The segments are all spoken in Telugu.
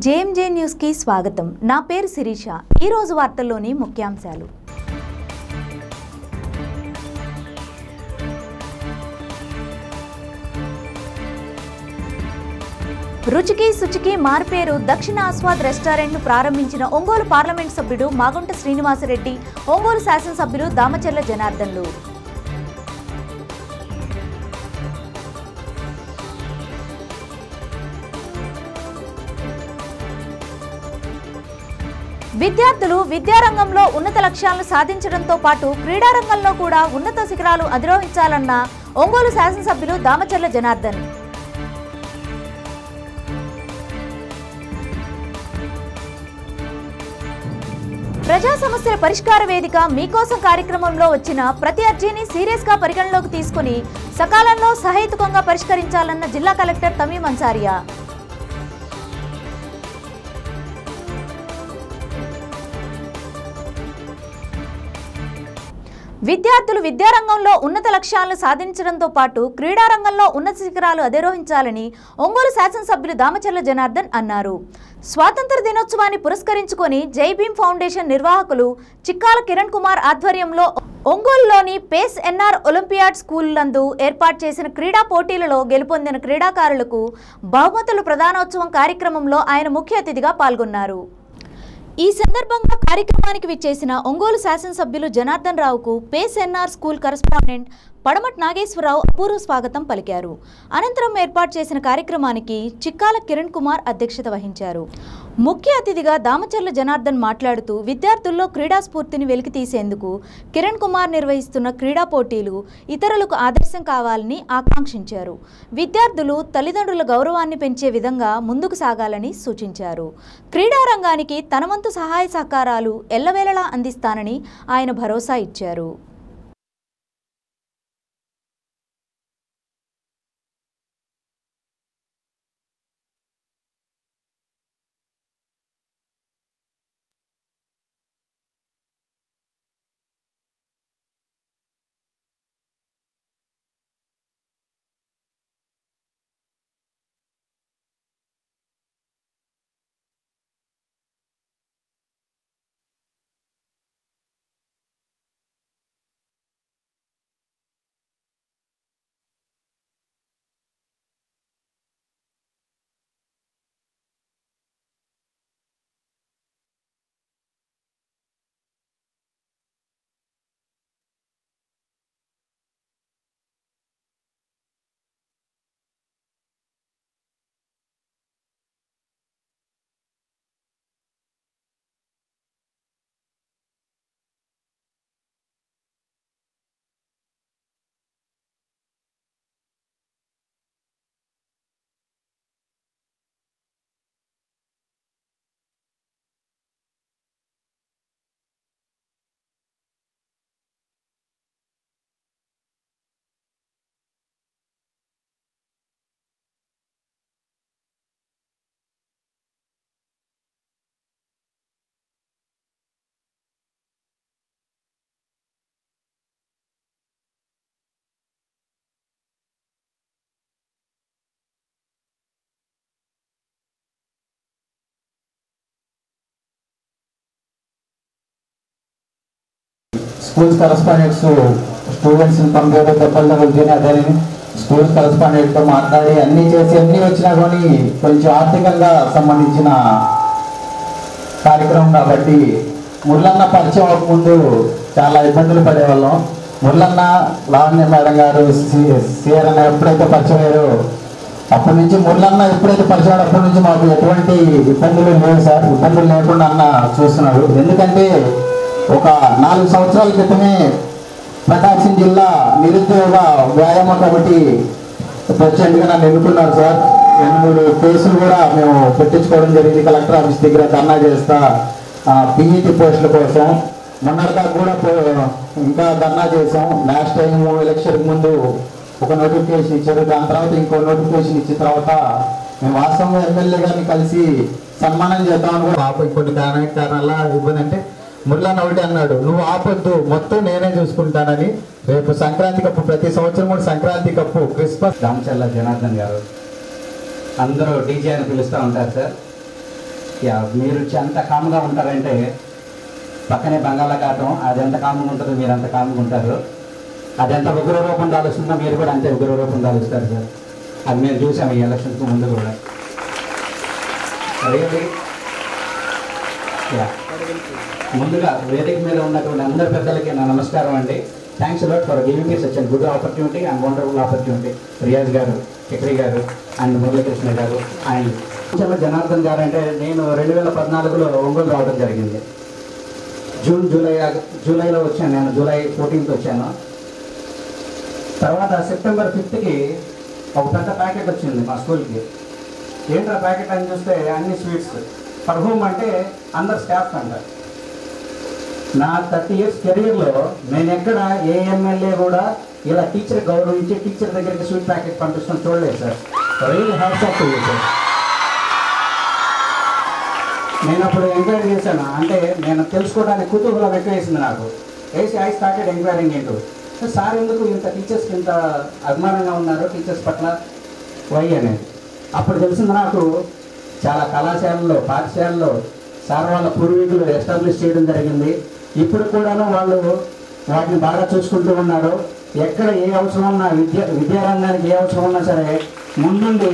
జేఎంజే న్యూస్ కి స్వాగతం। నా పేరు శిరీష। ఈ రోజు వార్తల్లోని ముఖ్యాంశాలు। రుచికి శుచికి మార్పేరు దక్షిణ ఆస్వాద్ రెస్టారెంట్ ను ప్రారంభించిన ఒంగోలు పార్లమెంట్ సభ్యుడు మాగుంట శ్రీనివాసరెడ్డి, ఒంగోలు శాసనసభ్యులు దామచర్ల జనార్దన్లు। విద్యార్థులు విద్యారంగంలో ఉన్నత లక్ష్యాలను సాధించడంతో పాటు క్రీడారంగంలో కూడా ఉన్నత శిఖరాలు అధిరోహించాలన్న ఒంగోలు శాసనసభ్యులు దామచర్ల జనార్దన్। ప్రజా సమస్యల పరిష్కార వేదిక మీకోసం కార్యక్రమంలో వచ్చిన ప్రతి అర్జీని సీరియస్ గా పరిగణలోకి తీసుకుని సకాలంలో సహేతుకంగా పరిష్కరించాలన్న జిల్లా కలెక్టర్ తమీం అన్సారియా। విద్యార్థులు విద్యారంగంలో ఉన్నత లక్ష్యాలను సాధించడంతో పాటు క్రీడారంగంలో ఉన్నత శిఖరాలు అధిరోహించాలని ఒంగోలు శాసనసభ్యులు దామచర్ల జనార్దన్ అన్నారు। స్వాతంత్ర దినోత్సవాన్ని పురస్కరించుకొని జై భీమ్ ఫౌండేషన్ నిర్వాహకులు చిక్కాల కిరణ్ కుమార్ ఆధ్వర్యంలో ఒంగోలులోని పేస్ ఎన్ఆర్ ఒలింపియాడ్ స్కూల్ నందు ఏర్పాటు చేసిన క్రీడా పోటీలలో గెలుపొందిన క్రీడాకారులకు బహుమతుల ప్రదానోత్సవం కార్యక్రమంలో ఆయన ముఖ్య అతిథిగా పాల్గొన్నారు। ఈ సందర్భంగా కార్యక్రమానికి విచ్చేసిన ఒంగోలు శాసనసభ్యులు జనార్దన్ రావుకు pace NR school correspondent Padamata Nageswararao అపూర్వ స్వాగతం పలికారు। అనంతరం ఏర్పాటు చేసిన కార్యక్రమానికి చిక్కాల కిరణ్ కుమార్ అధ్యక్షత వహించారు। ముఖ్య అతిథిగా దామచర్ల జనార్దన్ మాట్లాడుతూ విద్యార్థుల్లో క్రీడా స్ఫూర్తిని వెలికితీసేందుకు కిరణ్ కుమార్ నిర్వహిస్తున్న క్రీడా పోటీలు ఇతరులకు ఆదర్శం కావాలని ఆకాంక్షించారు। విద్యార్థులు తల్లిదండ్రుల గౌరవాన్ని పెంచే విధంగా ముందుకు సాగాలని సూచించారు। క్రీడారంగానికి తన వంతు సహాయ సహకారాలు ఎల్లవేళలా అందిస్తానని ఆయన భరోసా ఇచ్చారు। స్కూల్స్ కరెస్పాండెంట్స్ స్టూడెంట్స్ని పంపేయడం దెబ్బలు తగులుతూనే అదే స్కూల్స్ కరెస్పాండెంట్తో మాట్లాడి అన్నీ చేసి అన్నీ వచ్చినా కానీ కొంచెం ఆర్థికంగా సంబంధించిన కార్యక్రమం కాబట్టి మురళన్న పరిచయం అవ్వకముందు చాలా ఇబ్బందులు పడేవాళ్ళం। మురళన్న, లావణ్య మేడం గారు, సిఆర్ అన్న ఎప్పుడైతే పరిచయం అయ్యారో అప్పటి నుంచి మురళన్న ఎప్పుడైతే పరిచయం అప్పటి నుంచి మాకు ఎటువంటి ఇబ్బందులు లేవు సార్। ఇబ్బందులు లేకుండా అన్న చూస్తున్నారు। ఎందుకంటే ఒక 4 సంవత్సరాల క్రితమే ప్రకాశం జిల్లా నిరుద్యోగ వ్యాయామ కమిటీ ప్రెసిడెంట్గా నన్ను ఎన్నుకున్నారు సార్। 2-3 కేసులు కూడా మేము పెట్టించుకోవడం జరిగింది కలెక్టర్ ఆఫీస్ దగ్గర ధర్నా చేస్తా పీఈటీ పోస్టుల కోసం। మొన్నటిదాకా కూడా ఇంకా ధర్నా చేసాం। లాస్ట్ టైం ఎలక్షన్ ముందు ఒక నోటిఫికేషన్ ఇచ్చారు, దాని తర్వాత ఇంకో నోటిఫికేషన్ ఇచ్చిన తర్వాత మేము వాస్తవంగా ఎమ్మెల్యే గారిని కలిసి సన్మానం చేద్దామని కూడా కొన్ని కారణాల ఇబ్బంది అంటే మురళన్న ఒకటి అన్నాడు, నువ్వు ఆపొద్దు మొత్తం నేనే చూసుకుంటానని। రేపు సంక్రాంతి కప్పు ప్రతి సంవత్సరం కూడా సంక్రాంతి కప్పు క్రిస్మస్ దామచర్ల జనార్దన్ గారు అందరూ డీజే అని పిలుస్తూ ఉంటారు సార్। మీరు ఎంత కామ్గా ఉంటారంటే పక్కనే బంగాళాఖాతం అది ఎంత కామ్గా ఉంటుందో మీరు అంత కామ్గా ఉంటారు. అది ఎంత ఉగ్ర రూపం దాలుస్తుందో మీరు కూడా అంతే ఉగ్ర రూపం దాలుస్తారు సార్. అది మేము చూసాము ఈ ఎలక్షన్కి ముందు కూడా. ముందుగా వేదిక మీద ఉన్నటువంటి అందరి పెద్దలకి నా నమస్కారం అండి. Thanks a lot for giving me such good opportunity and wonderful opportunity. Riyaz గారు, చక్రి గారు అండ్ మురళీకృష్ణ గారు అండ్ జనార్దన్ గారు. అంటే నేను 2014లో ఒంగోలు రావడం జరిగింది. జూలైలో వచ్చాను. నేను జూలై 14th వచ్చాను. తర్వాత సెప్టెంబర్ 5th ఒక పెద్ద ప్యాకెట్ వచ్చింది మా స్కూల్కి. ఏంట్రా ప్యాకెట్ అని చూస్తే అన్ని స్వీట్స్ ఫర్ హోమ్ అంటే అందరు స్టాఫ్ అంటారు. నా 30 years కెరీర్లో నేను ఎక్కడ ఏ ఎమ్మెల్యే కూడా ఇలా టీచర్ గౌరవించి టీచర్ దగ్గరికి స్వీట్ ప్యాకెట్ పంపిస్తాను చూడలేదు sir. Real hats off to you sir. నేను అప్పుడు ఎంక్వైరీ చేశాను. అంటే నేను తెలుసుకోవడానికి కుతూహలం ఎక్కువ వేసింది నాకు. ఐ స్టార్టెడ్ ఎంక్వైరింగ్ ఏంటో సార్ ఎందుకు ఇంత టీచర్స్కి ఇంత అభిమానంగా ఉన్నారు టీచర్స్ పట్ల వై అనేది. అప్పుడు తెలిసింది నాకు చాలా కళాశాలల్లో పాఠశాలలో సార్ వాళ్ళ పూర్వీకులు ఎస్టాబ్లిష్ చేయడం జరిగింది. ఇప్పుడు కూడాను వాళ్ళు వాటిని బాగా చూసుకుంటూ ఉన్నారు. ఎక్కడ ఏ అవసరం ఉన్నా విద్యారంగానికి ఏ అవసరం ఉన్నా సరే ముందుండి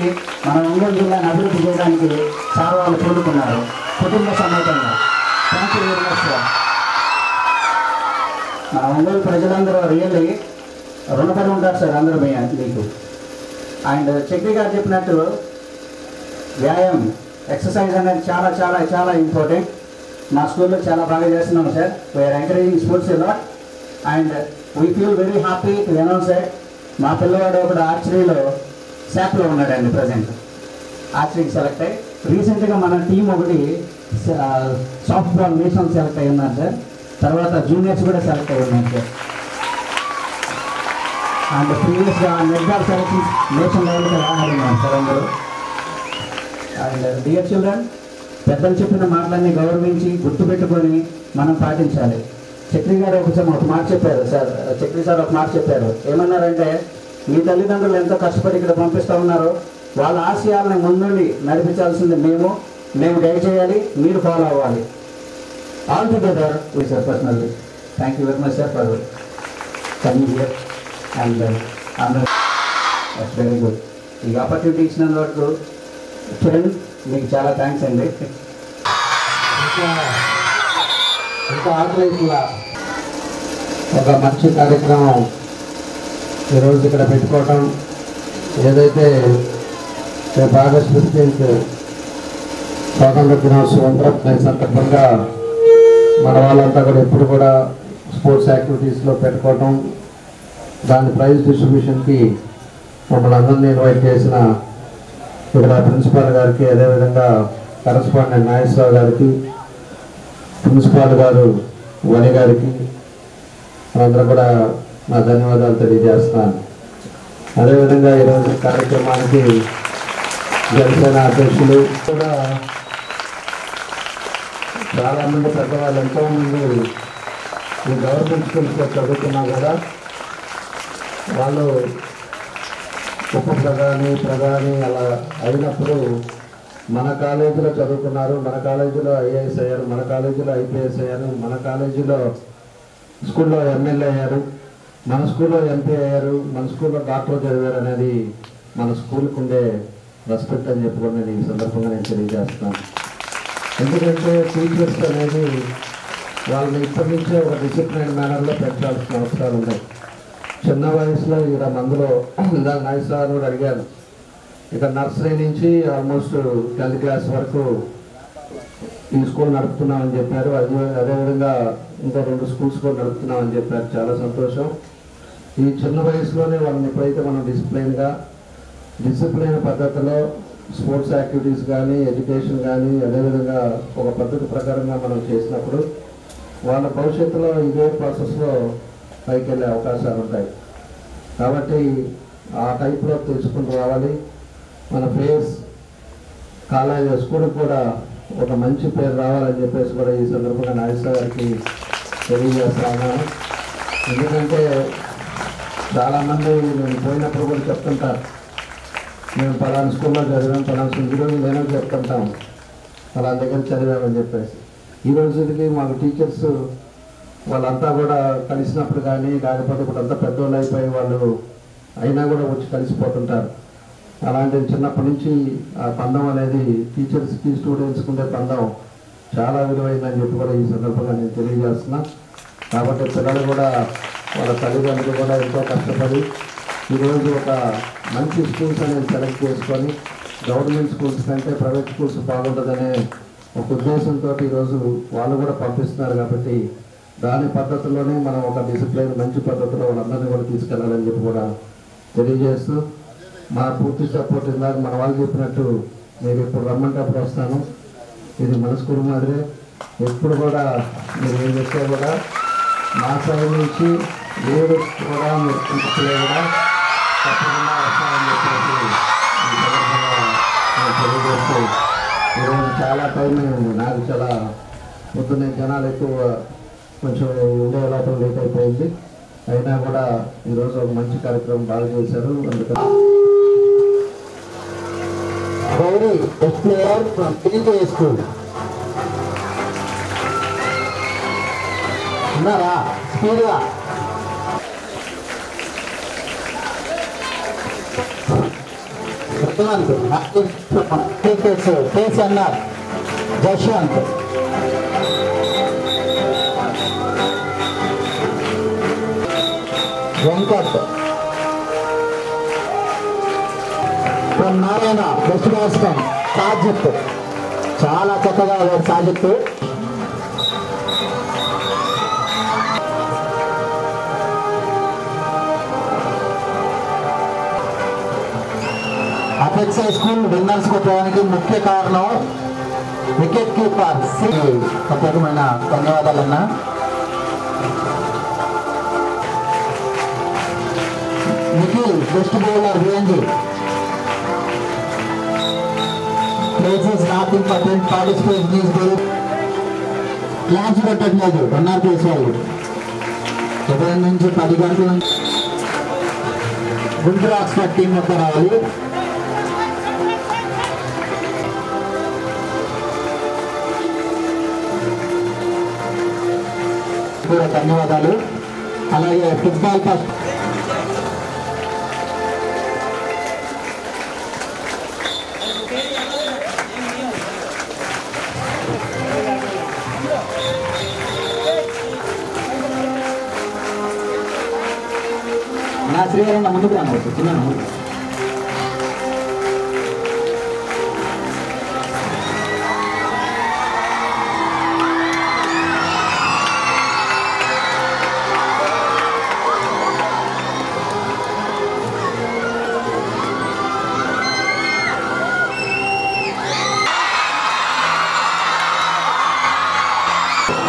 మన ఒంగోలు జిల్లాని అభివృద్ధి చేయడానికి సార్ వాళ్ళు కోరుకున్నారు కుటుంబ సమేతంగా. Thank you very much sir. మన ఒంగోలు ప్రజలందరూ రియల్లీ రుణపడి ఉంటారు సార్ అందరూ మీకు. అండ్ చక్రి గారు చెప్పినట్టు వ్యాయామం ఎక్సర్సైజ్ అనేది చాలా చాలా చాలా ఇంపార్టెంట్. మా స్కూల్లో చాలా బాగా చేస్తున్నాం sir. We're encouraging sports lot and we feel very happy to announce that మా పిల్లవాడు ఒకడు ఆర్చరీలో శాప్లో ఉన్నాడండి. ప్రజెంట్ ఆర్చరీకి సెలెక్ట్ అయ్యి రీసెంట్గా మన టీం ఒకటి సాఫ్ట్ బాల్ నేషనల్ సెలెక్ట్ అయ్యి ఉన్నారు సార్. తర్వాత జూనియర్స్ కూడా సెలెక్ట్ అయ్యి ఉన్నారు సార్. అండ్ ప్రీవియస్గా నెట్బాల్ సెలెక్షన్స్ నేషనల్ లెవెల్కి ఆడున్నారు సార్ అందరూ. అండ్ డియర్ చిల్డ్రన్, పెద్దలు చెప్పిన మాటలన్నీ గౌరవించి గుర్తుపెట్టుకొని మనం పాటించాలి. చక్రి గారు ఒక మాట చెప్పారు సార్. చక్రి సార్ ఒక మాట చెప్పారు. ఏమన్నారంటే మీ తల్లిదండ్రులు ఎంతో కష్టపడి ఇక్కడ పంపిస్తూ ఉన్నారు. వాళ్ళ ఆశయాలను ముందుండి నడిపించాల్సింది మేము గైడ్ చేయాలి, మీరు ఫాలో అవ్వాలి. All together we sir personally thank you very much sir for coming here and that's very good. ఈ ఆపర్చునిటీ ఇచ్చినందుకు ఫ్రెండ్ మీకు చాలా థ్యాంక్స్ అండి. ఇంకా ఆర్గనైజ్గా ఒక మంచి కార్యక్రమం ఈరోజు ఇక్కడ పెట్టుకోవటం, ఏదైతే రేపు ఆగస్ట్ 15th స్వాతంత్ర దినోత్సవం సందర్భంగా మన వాళ్ళంతా కూడా ఎప్పుడు కూడా స్పోర్ట్స్ యాక్టివిటీస్లో పెట్టుకోవటం, దాని ప్రైజ్ డిస్ట్రిబ్యూషన్కి మమ్మల్ని అందరినీ ఇన్వైట్ చేసిన ఇక్కడ ప్రిన్సిపాల్ గారికి, అదేవిధంగా కరస్పాండెంట్ నాగేశ్వరరావు గారికి, ప్రిన్సిపాల్ గారు వలి గారికి అందరూ కూడా నా ధన్యవాదాలు తెలియజేస్తున్నాను. అదేవిధంగా ఈరోజు కార్యక్రమానికి జనసేన అధ్యక్షులు కూడా చాలామంది పెద్దవాళ్ళు ఎంతోమంది ఈ గవర్నమెంట్ స్కూల్స్లో చదువుకున్నా కదా వాళ్ళు ఉప ప్రధాని అలా అయినప్పుడు మన కాలేజీలో చదువుకున్నారు, మన కాలేజీలో ఐఏఎస్ అయ్యారు, మన కాలేజీలో ఐపీఎస్ అయ్యారు, మన కాలేజీలో స్కూల్లో ఎమ్మెల్యే అయ్యారు, మన స్కూల్లో ఎంపీ అయ్యారు, మన స్కూల్లో డాక్టర్ చదివారు అనేది మన స్కూల్కి ఉండే రెస్పెక్ట్ అని చెప్పుకొని నేను ఈ సందర్భంగా నేను తెలియజేస్తున్నాను. ఎందుకంటే టీచర్స్ అనేది వాళ్ళని ఇప్పటి నుంచే ఒక డిసిప్లిన్ మేనర్లో పెంచాల్సిన అవసరాలు ఉన్నాయి. చిన్న వయసులో ఇక్కడ మందులో ఇందాక నాగేశ్వరరావు కూడా అడిగారు, ఇక నర్సరీ నుంచి ఆల్మోస్ట్ 10th క్లాస్ వరకు ఈ స్కూల్ నడుపుతున్నామని చెప్పారు. అదేవిధంగా ఇంకా 2 స్కూల్స్ కూడా నడుపుతున్నామని చెప్పారు. చాలా సంతోషం. ఈ చిన్న వయసులోనే వాళ్ళని ఎప్పుడైతే మనం డిసిప్లైన్ పద్ధతిలో స్పోర్ట్స్ యాక్టివిటీస్ కానీ ఎడ్యుకేషన్ కానీ అదేవిధంగా ఒక పద్ధతి ప్రకారంగా మనం చేసినప్పుడు వాళ్ళ భవిష్యత్తులో ఇదే ప్రాసెస్లో పైకి వెళ్ళే అవకాశాలు ఉంటాయి. కాబట్టి ఆ టైప్లో తెలుసుకుంటూ రావాలి. మన ఫేస్ కాలేజ్ స్కూల్కి కూడా ఒక మంచి పేరు రావాలని చెప్పేసి కూడా ఈ సందర్భంగా నాగేశ్వర గారికి తెలియజేస్తున్నాను. ఎందుకంటే చాలామంది నేను పోయినప్పుడు కూడా చెప్తుంటారు, మేము పలానా స్కూల్లో చదివాం, పలానా స్కూల్లో లేనో చెప్తుంటాం. వాళ్ళ దగ్గర చదివామని చెప్పేసి. ఈ రోజుకి మాకు టీచర్స్ వాళ్ళంతా కూడా కలిసినప్పుడు కానీ, లేకపోతే ఇప్పుడు అంతా పెద్దోళ్ళు అయిపోయి వాళ్ళు అయినా కూడా వచ్చి కలిసిపోతుంటారు. అలాంటిది చిన్నప్పటి నుంచి ఆ బంధం అనేది టీచర్స్కి స్టూడెంట్స్కి ఉండే బంధం చాలా విలువైందని చెప్పి కూడా ఈ సందర్భంగా నేను తెలియజేస్తున్నా. కాబట్టి పిల్లలు కూడా వాళ్ళ తల్లిదండ్రులు కూడా ఎంతో కష్టపడి ఈరోజు ఒక మంచి స్కూల్స్ అనేది సెలెక్ట్ చేసుకొని గవర్నమెంట్ స్కూల్స్ కంటే ప్రైవేట్ స్కూల్స్ బాగుంటుందనే ఒక ఉద్దేశంతో ఈరోజు వాళ్ళు కూడా పంపిస్తున్నారు. కాబట్టి దాని పద్ధతిలోనే మనం ఒక డిసిప్లైన్ మంచి పద్ధతిలో వాళ్ళందరినీ కూడా తీసుకెళ్లాలని చెప్పి కూడా తెలియజేస్తూ మా పూర్తి సపోర్ట్ ఇందాక మన వాళ్ళు చెప్పినట్టు మీరు ఇప్పుడు రమ్మంటే అప్పుడు వస్తాను. ఇది మన స్కూల్ మాదిరే ఎప్పుడు కూడా మీరు ఏం చేస్తే కూడా మా సైడ్ నుంచి మీరు కూడా మీరు ప్రిన్సిపలే కూడా తప్పకుండా వస్తామని చెప్పేసి ఈ సందర్భంగా నేను తెలియజేస్తూ ఈరోజు చాలా టైం అయింది. నాకు చాలా పొద్దున్నే జనాలు ఎక్కువ కొంచెం ఉండే లోపల లేట్ అయిపోయింది. అయినా కూడా ఈరోజు ఒక మంచి కార్యక్రమం బాగా చేశారు. అందుకని Gowri best player from PK school ఉన్నారా? స్పీడ్గా teachers KCR Jaswanth Venkat from Narayana best batsmen Sajith చాలా చక్కగా Sajith. Apex high school winners కొట్టడానికి ముఖ్య కారణం వికెట్ కీపర్ ప్రత్యేకమైన ధన్యవాదాలన్నా. Nikhil best bowler V N G. Places not important, participation is very. Class పెట్టట్లేదు ఎన్ఆర్ ప్లేస్ వాళ్ళు. ఉదయం నుంచి 10 గంటల నుంచి గుంటూరు ఆక్స్ఫర్డ్ టీం మొత్తం రావాలి. కూడా ధన్యవాదాలు. అలాగే ఫుట్బాల్ ఫస్ట్ నా శ్రీవారన్న ముందుకు రావచ్చు చిన్న ముందు.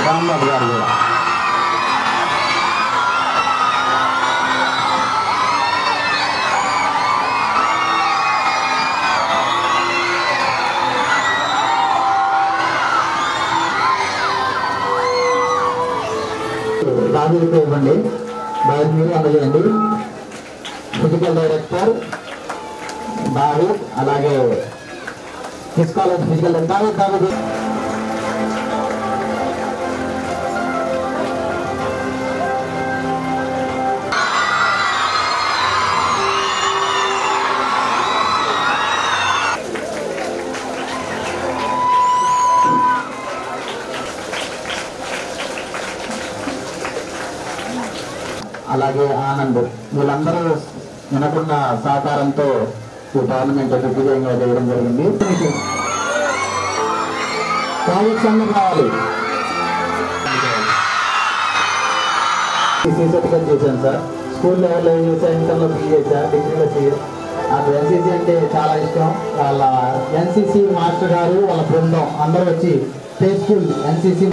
రాంబాబు గారు కూడా రాజులతో ఇవ్వండి. బయట మీరు అందజేయండి. ఫిజికల్ డైరెక్టర్ దావీద్, అలాగే తీసుకోవాలని ఫిజికల్ దావీద్ అలాగే ఆనంద్, వీళ్ళందరూ వినకున్న సహకారంతో ఈ టోర్నమెంట్ దిగ్విజయంగా చేయడం జరిగింది. ప్రాజెక్ట్స్ అన్ని కావాలి. సర్టిఫికేట్ చేశాను సార్. స్కూల్ లెవెల్లో చేశాను, ఇంటర్లో బీ చేశాను, డిగ్రీలో చేయాలి. నాకు ఎన్సీసీ అంటే చాలా ఇష్టం. వాళ్ళ ఎన్సీసీ మాస్టర్ గారు వాళ్ళ బృందం అందరూ వచ్చి play school NCC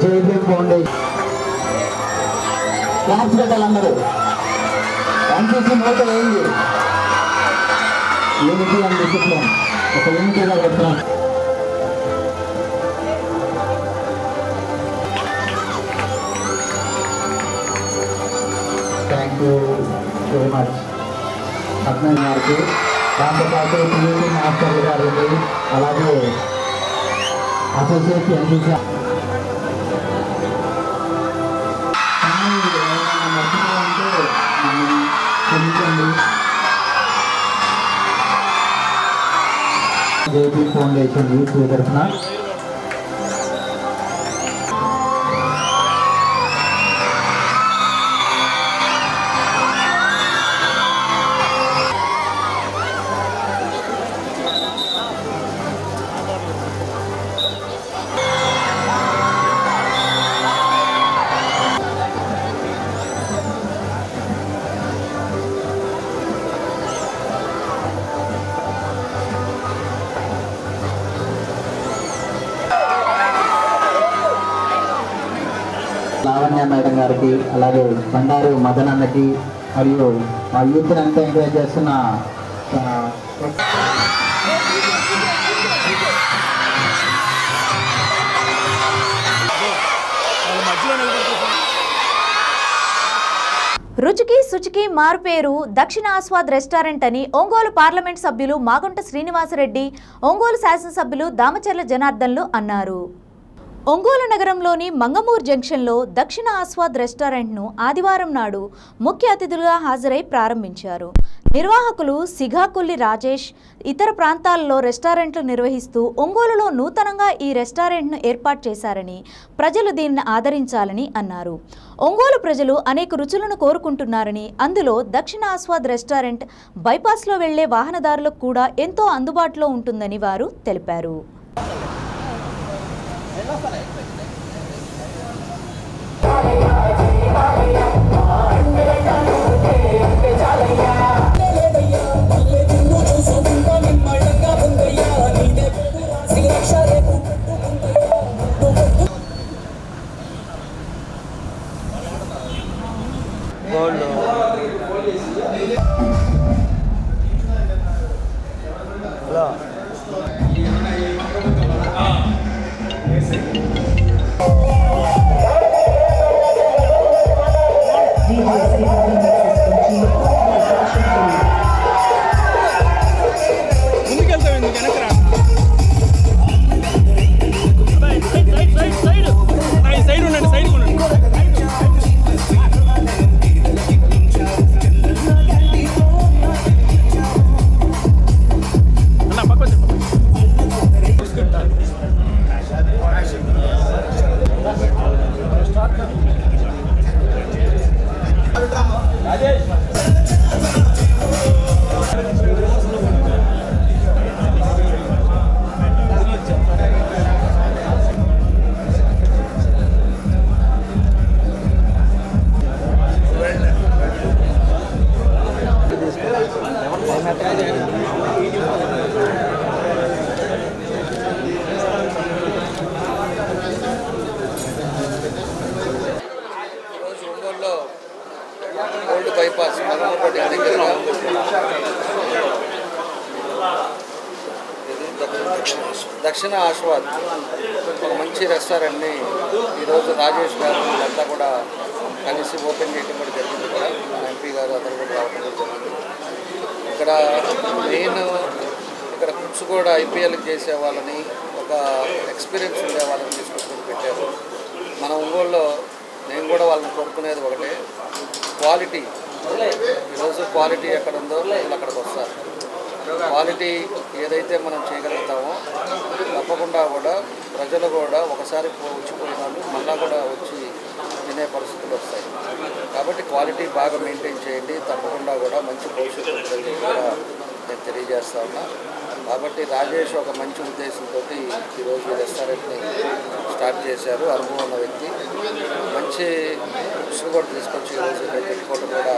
JB foundation class పెట్టాలందరూ. ఎన్సీసీ మోటో ఏంది? Unity and discipline. ఒక యూనిటీగా పెడతాం. Thank you very much Atmayya గారికి. దాంతోపాటు పియూటీ మాస్టర్ గారికి అలాగే associate NCC JP foundation youth తరఫున లావణ్య మేడం గారికి అలాగే బండారు మదన్ అన్నకి మరియు మా యూత్ని అంతా ఎంకరేజ్ చేస్తున్న రుచికి శుచికి మారుపేరు దక్షిణ ఆస్వాద్ రెస్టారెంట్ అని ఒంగోలు పార్లమెంట్ సభ్యులు మాగుంట శ్రీనివాసరెడ్డి, ఒంగోలు శాసనసభ్యులు దామచర్ల జనార్దన్లు అన్నారు. ఒంగోలు నగరంలోని మంగమూర్ జంక్షన్లో దక్షిణ ఆస్వాద్ రెస్టారెంట్ను ఆదివారం నాడు ముఖ్య అతిథులుగా హాజరై ప్రారంభించారు. నిర్వాహకులు సిఘాకొల్లి రాజేష్ ఇతర ప్రాంతాల్లో రెస్టారెంట్లు నిర్వహిస్తూ ఒంగోలులో నూతనంగా ఈ రెస్టారెంట్ను ఏర్పాటు చేశారని, ప్రజలు దీనిని ఆదరించాలని అన్నారు. ఒంగోలు ప్రజలు అనేక రుచులను కోరుకుంటున్నారని, అందులో దక్షిణ ఆస్వాద్ రెస్టారెంట్ బైపాస్లో వెళ్లే వాహనదారులకు కూడా ఎంతో అందుబాటులో ఉంటుందని వారు తెలిపారు. బైపాస్ దక్షిణ ఆస్వాద్ ఒక మంచి రెస్టారెంట్ని ఈరోజు రాజేష్ గారు అంతా కూడా కలిసి ఓపెన్ చేయడం కూడా జరిగింది. కూడా ఎంపీ గారు అందరూ కూడా రావడం జరిగింది. ఇక్కడ మెయిన్ ఇక్కడ ఫుడ్స్ కూడా ఐపీఎల్కి చేసే వాళ్ళని, ఒక ఎక్స్పీరియన్స్ ఉండే వాళ్ళని తీసుకొచ్చి పెట్టారు. మన ఒంగోలులో నేను కూడా వాళ్ళని కోరుకునేది ఒకటే, క్వాలిటీ. ఈరోజు క్వాలిటీ ఎక్కడ ఉందో వాళ్ళు అక్కడికి వస్తారు. క్వాలిటీ ఏదైతే మనం చేయగలుగుతామో తప్పకుండా కూడా ప్రజలు కూడా ఒకసారి వచ్చిపోయినాను మళ్ళా కూడా వచ్చి తినే పరిస్థితులు వస్తాయి. కాబట్టి క్వాలిటీ బాగా మెయింటైన్ చేయండి, తప్పకుండా కూడా మంచి భవిష్యత్తు కూడా నేను తెలియజేస్తా ఉన్నా. కాబట్టి రాజేష్ ఒక మంచి ఉద్దేశంతో ఈరోజు ఈ రెస్టారెంట్ని స్టార్ట్ చేశారు. అనుభవం ఉన్న వ్యక్తి, మంచి ఫుడ్స్ కూడా తీసుకొచ్చి ఈరోజు పెట్టుకోవడం కూడా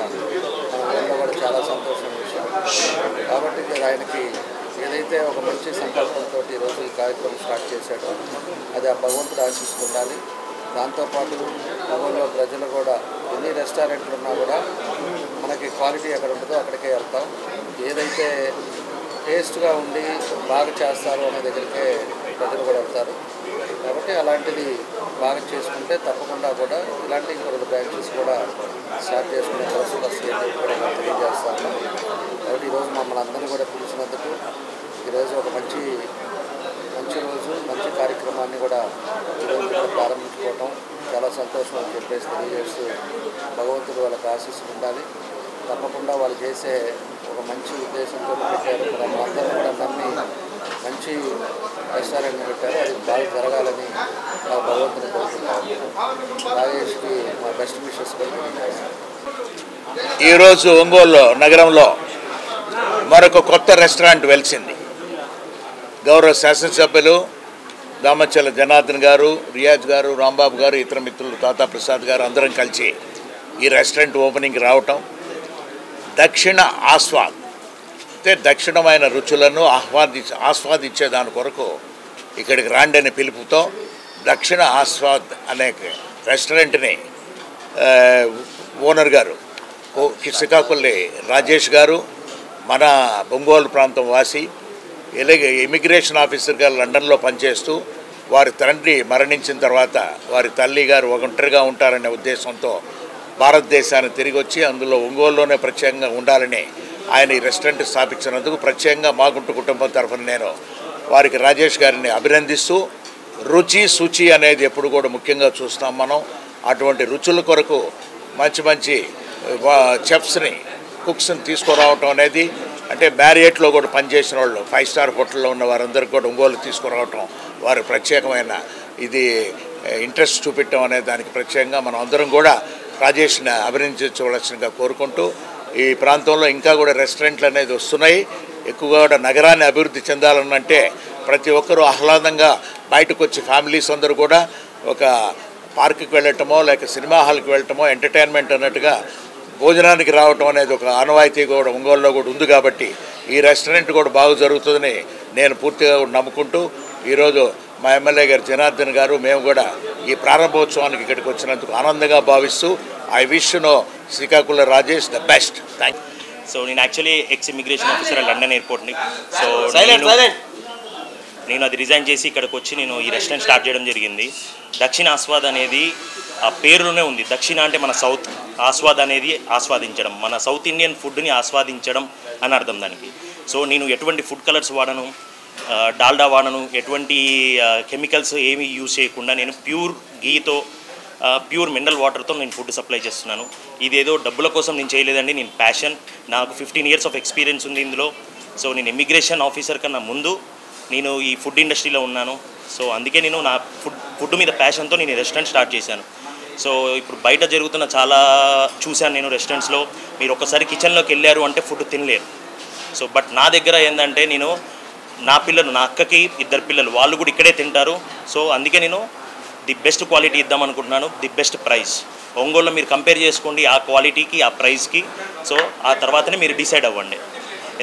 మన ఊళ్ళో కూడా చాలా సంతోషమైన విషయం. కాబట్టి ఆయనకి ఏదైతే ఒక మంచి సంకల్పంతో ఈరోజు ఈ కార్యక్రమం స్టార్ట్ చేశాడో అది ఆ భగవంతుడు ఆశిస్తుండాలి. దాంతోపాటు ఊళ్ళో ప్రజలు కూడా ఎన్ని రెస్టారెంట్లు ఉన్నా కూడా మనకి క్వాలిటీ ఎక్కడ ఉంటుందో అక్కడికే వెళ్తాం. ఏదైతే టేస్ట్గా ఉండి బాగా చేస్తారు అనే దగ్గరికే ప్రజలు కూడా వెళ్తారు. కాబట్టి అలాంటిది బాగా చేసుకుంటే తప్పకుండా కూడా ఇలాంటి ఇంకొక బ్రాంచెస్ కూడా స్టార్ట్ చేసుకునే పరిస్థితులు వస్తాయని కూడా తెలియజేస్తాను. కాబట్టి ఈరోజు మమ్మల్ని మమ్మల్ని అందరినీ కూడా పిలిచినందుకు ఈరోజు ఒక మంచి రోజు, మంచి కార్యక్రమాన్ని కూడా ఈరోజు కూడా ప్రారంభించుకోవటం చాలా సంతోషం అని చెప్పేసి తెలియజేస్తూ భగవంతుడు వాళ్ళకి ఆశీస్సులు ఉండాలి. తప్పకుండా వాళ్ళు చేసే ఒక మంచి ఉద్దేశంతో పెట్టారు. మనందరం కూడా నమ్మి మంచి రెస్టారెంట్ పెట్టారు. అది బాగా జరగాలని నా భగవంతుని కోరుకుంటాను. రాజేష్కి మా బెస్ట్ విషెస్ ఈరోజు ఒంగోలు నగరంలో మరొక కొత్త రెస్టారెంట్ వెలిసింది. గౌరవ శాసనసభ్యులు దామచర్ల జనార్దన్ గారు, రియాజ్ గారు, రాంబాబు గారు, ఇతర మిత్రులు తాతా ప్రసాద్ గారు అందరం కలిసి ఈ రెస్టారెంట్ ఓపెనింగ్కి రావటం, దక్షిణ ఆస్వాద్ అంటే దక్షిణమైన రుచులను ఆస్వాదించే దాని కొరకు ఇక్కడికి రాండి అనే పిలుపుతో దక్షిణ ఆస్వాద్ అనే రెస్టారెంట్ని ఓనర్ గారు శ్రీకాకుళం రాజేష్ గారు, మన ఒంగోలు ప్రాంతం వాసి, ఇలాగే ఇమిగ్రేషన్ ఆఫీసర్గా లండన్లో పనిచేస్తూ వారి తండ్రి మరణించిన తర్వాత వారి తల్లి గారు ఒంటరిగా ఉంటారనే ఉద్దేశంతో భారతదేశాన్ని తిరిగి వచ్చి అందులో ఒంగోలులోనే ప్రత్యేకంగా ఉండాలని ఆయన ఈ రెస్టారెంట్ స్థాపించినందుకు ప్రత్యేకంగా మాగుంటు కుటుంబం తరఫున నేను వారికి రాజేష్ గారిని అభినందిస్తూ, రుచి శుచి అనేది ఎప్పుడు కూడా ముఖ్యంగా చూస్తాం మనం. అటువంటి రుచుల కొరకు మంచి చెఫ్స్ని, కుక్స్ని తీసుకురావటం అనేది, అంటే మ్యారియట్లో కూడా పనిచేసిన వాళ్ళు 5 స్టార్ హోటల్లో ఉన్న వారందరికీ కూడా ఒంగోలు తీసుకురావటం వారి ప్రత్యేకమైన ఇది ఇంట్రెస్ట్ చూపెట్టడం అనే దానికి ప్రత్యేకంగా మనం అందరం కూడా రాజేష్ని అభినందించవలసిందిగా కోరుకుంటూ, ఈ ప్రాంతంలో ఇంకా కూడా రెస్టారెంట్లు అనేది వస్తున్నాయి. ఎక్కువగా కూడా నగరాన్ని అభివృద్ధి చెందాలనంటే ప్రతి ఒక్కరూ ఆహ్లాదంగా బయటకు వచ్చి ఫ్యామిలీస్ అందరూ కూడా ఒక పార్కుకి వెళ్ళటమో లేక సినిమా హాల్కి వెళ్ళటమో ఎంటర్టైన్మెంట్ అన్నట్టుగా భోజనానికి రావటం అనేది ఒక ఆనవాయితీ కూడా ఒంగోలులో కూడా ఉంది. కాబట్టి ఈ రెస్టారెంట్ కూడా బాగా జరుగుతుందని నేను పూర్తిగా నమ్ముకుంటూ, ఈరోజు మా ఎమ్మెల్యే గారు జనార్దన్ గారు మేము కూడా ఈ ప్రారంభోత్సవానికి ఇక్కడికి వచ్చినందుకు ఆనందంగా భావిస్తూ I wish no Srikakulam Rajesh the best. Thank you. So నేను actually ex immigration officer London ఎయిర్పోర్ట్ని. సో నేను అది రిజైన్ చేసి ఇక్కడికి వచ్చి నేను ఈ రెస్టారెంట్ స్టార్ట్ చేయడం జరిగింది. దక్షిణ ఆస్వాద్ అనేది ఆ పేరులోనే ఉంది. దక్షిణ అంటే మన సౌత్, ఆస్వాద్ అనేది ఆస్వాదించడం, మన సౌత్ ఇండియన్ ఫుడ్ని ఆస్వాదించడం అని అర్థం దానికి. సో నేను ఎటువంటి ఫుడ్ కలర్స్ వాడను, డాల్డా వాడను, ఎటువంటి కెమికల్స్ ఏమీ యూజ్ చేయకుండా నేను ప్యూర్ గీతో ప్యూర్ మినరల్ వాటర్తో నేను ఫుడ్ సప్లై చేస్తున్నాను. ఇదేదో డబ్బుల కోసం నేను చేయలేదండి, నేను ప్యాషన్. నాకు 15 years ఆఫ్ ఎక్స్పీరియన్స్ ఉంది ఇందులో. సో నేను ఇమిగ్రేషన్ ఆఫీసర్ కన్నా ముందు నేను ఈ ఫుడ్ ఇండస్ట్రీలో ఉన్నాను. సో అందుకే నేను నా ఫుడ్ మీద ప్యాషన్తో నేను రెస్టారెంట్ స్టార్ట్ చేశాను. సో ఇప్పుడు బయట జరుగుతున్న చాలా చూశాను నేను రెస్టారెంట్స్లో, మీరు ఒకసారి కిచెన్లోకి వెళ్ళారు అంటే ఫుడ్ తినలేరు. సో బట్ నా దగ్గర ఏంటంటే నేను నా పిల్లలు, నా అక్కకి 2 పిల్లలు, వాళ్ళు కూడా ఇక్కడే తింటారు. సో అందుకే నేను ది బెస్ట్ క్వాలిటీ ఇద్దాం అనుకుంటున్నాను, ది బెస్ట్ ప్రైస్. ఒంగోలులో మీరు కంపేర్ చేసుకోండి ఆ క్వాలిటీకి, ఆ ప్రైస్కి. సో ఆ తర్వాతనే మీరు డిసైడ్ అవ్వండి.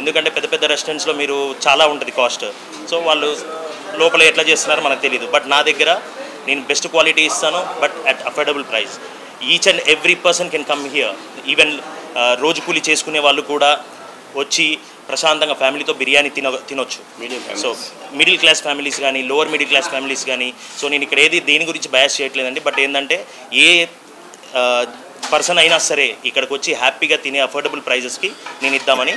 ఎందుకంటే పెద్ద పెద్ద రెస్టారెంట్స్లో మీరు చాలా ఉంటుంది కాస్ట్. సో వాళ్ళు లోపల ఎట్లా చేస్తున్నారో మనకు తెలియదు. బట్ నా దగ్గర నేను బెస్ట్ క్వాలిటీ ఇస్తాను, but at affordable price. Each and every person can come here. Even రోజు కూలి చేసుకునే వాళ్ళు కూడా వచ్చి ప్రశాంతంగా ఫ్యామిలీతో బిర్యానీ తినొచ్చు. సో మిడిల్ క్లాస్ ఫ్యామిలీస్ కానీ, లోవర్ మిడిల్ క్లాస్ ఫ్యామిలీస్ కానీ. సో నేను ఇక్కడ దేని గురించి బయాస్ చేయట్లేదండి. బట్ ఏంటంటే ఏ పర్సన్ అయినా సరే ఇక్కడికి వచ్చి హ్యాపీగా తినే అఫోర్డబుల్ ప్రైజెస్కి నేను ఇద్దామని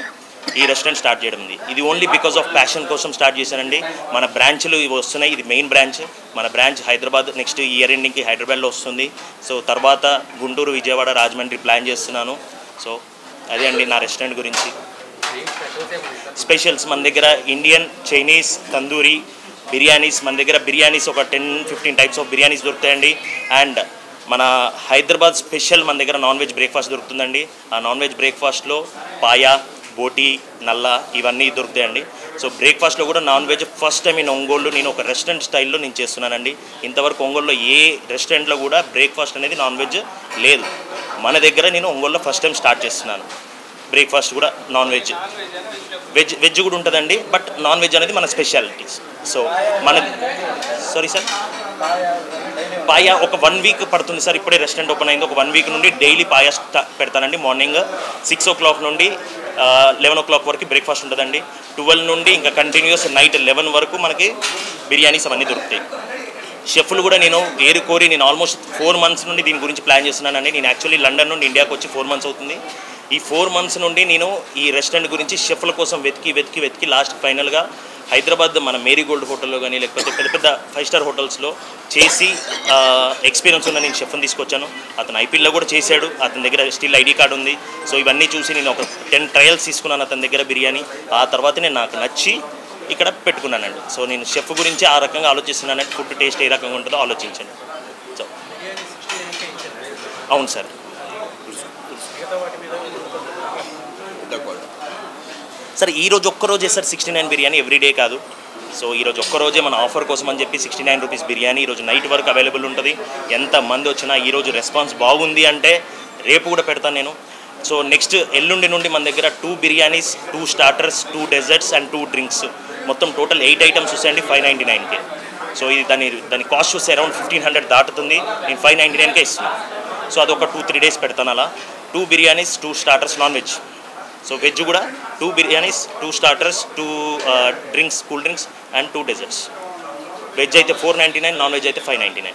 ఈ రెస్టారెంట్ స్టార్ట్ చేయడం. ఇది ఓన్లీ బికాస్ ఆఫ్ ప్యాషన్ కోసం స్టార్ట్ చేశానండి. మన బ్రాంచ్లు ఇవి వస్తున్నాయి. ఇది మెయిన్ బ్రాంచ్. మన బ్రాంచ్ హైదరాబాద్ నెక్స్ట్ ఇయర్ ఎండింగ్కి హైదరాబాద్లో వస్తుంది. సో తర్వాత గుంటూరు, విజయవాడ, రాజమండ్రి ప్లాన్ చేస్తున్నాను. సో అదే అండి నా రెస్టారెంట్ గురించి. స్పెషల్స్ మన దగ్గర ఇండియన్, చైనీస్, తందూరి బిర్యానీస్, మన దగ్గర బిర్యానీస్ ఒక 10-15 టైప్స్ ఆఫ్ బిర్యానీస్ దొరుకుతాయండి. అండ్ మన హైదరాబాద్ స్పెషల్ మన దగ్గర నాన్ వెజ్ బ్రేక్ఫాస్ట్ దొరుకుతుందండి. ఆ నాన్ వెజ్ బ్రేక్ఫాస్ట్లో పాయా, బోటీ, నల్ల ఇవన్నీ దొరుకుతాయండి. సో బ్రేక్ఫాస్ట్లో కూడా non veg first time in Ongole నేను ఒక రెస్టారెంట్ స్టైల్లో నేను చేస్తున్నానండి. ఇంతవరకు ఒంగోలులో ఏ రెస్టారెంట్లో కూడా బ్రేక్ఫాస్ట్ అనేది నాన్ వెజ్ లేదు. మన దగ్గర నేను ఒంగోలులో ఫస్ట్ టైం స్టార్ట్ చేస్తున్నాను. బ్రేక్ఫాస్ట్ కూడా నాన్ వెజ్, వెజ్ కూడా ఉంటుందండి. బట్ నాన్ వెజ్ అనేది మన స్పెషాలిటీస్. సో మన సారీ సార్, పాయా ఒక 1 week పడుతుంది సార్. ఇప్పుడే రెస్టారెంట్ ఓపెన్ అయింది. ఒక 1 week నుండి డైలీ పాయా పెడతానండి. మార్నింగ్ 6 o'clock నుండి 11 o'clock వరకు బ్రేక్ఫాస్ట్ ఉంటుందండి. 12 నుండి ఇంకా కంటిన్యూస్ నైట్ 11 వరకు మనకి బిర్యానీస్ అవన్నీ దొరుకుతాయి. షెఫ్లు కూడా నేను నేను ఆల్మోస్ట్ 4 months నుండి దీని గురించి ప్లాన్ చేస్తున్నానండి. నేను యాక్చువల్లీ లండన్ నుండి ఇండియాకి వచ్చి 4 months అవుతుంది. ఈ 4 months నుండి నేను ఈ రెస్టారెంట్ గురించి షెఫ్ల కోసం వెతికి లాస్ట్ ఫైనల్గా హైదరాబాద్ మన మేరీగోల్డ్ హోటల్లో కానీ లేకపోతే పెద్ద 5-star హోటల్స్లో చేసి ఎక్స్పీరియన్స్ ఉన్న నేను షెఫ్ని తీసుకొచ్చాను. అతను ఐపీఎల్లో కూడా చేశాడు, అతని దగ్గర స్టిల్ ఐడి కార్డు ఉంది. సో ఇవన్నీ చూసి నేను ఒక 10 ట్రయల్స్ తీసుకున్నాను అతని దగ్గర బిర్యానీ. ఆ తర్వాత నేను నాకు నచ్చి ఇక్కడ పెట్టుకున్నానండి. సో నేను షెఫ్ గురించి ఆ రకంగా ఆలోచిస్తున్నానంటే ఫుడ్ టేస్ట్ ఏ రకంగా ఉంటుందో ఆలోచించండి. సో అవును సార్. సార్ ఈరోజు ఒక్కరోజే సార్ 69 బిర్యానీ, ఎవ్రీడే కాదు. సో ఈరోజు ఒక్కరోజే మన ఆఫర్ కోసం అని చెప్పి 69 రూపీస్ బిర్యానీ ఈరోజు నైట్ వరకు అవైలబుల్ ఉంటుంది. ఎంతమంది వచ్చినా ఈరోజు రెస్పాన్స్ బాగుంది అంటే రేపు కూడా పెడతాను నేను. సో నెక్స్ట్ ఎల్లుండి నుండి మన దగ్గర 2 biryanis, 2 starters, 2 desserts and 2 drinks, మొత్తం టోటల్ 8 ఐటమ్స్ వస్తాయండి 599కే. సో ఇది దాని కాస్ట్ చూస్తే అరౌండ్ 1500 దాటుతుంది. నేను 599కే ఇస్తున్నాను. సో అదొక 2-3 డేస్ పెడతాను అలా. 2 biryanis, 2 starters non veg. So veg కూడా 2 biryanis, 2 starters, 2 drinks, cool drinks and 2 desserts. Veg అయితే 499, నాన్ వెజ్ అయితే 599.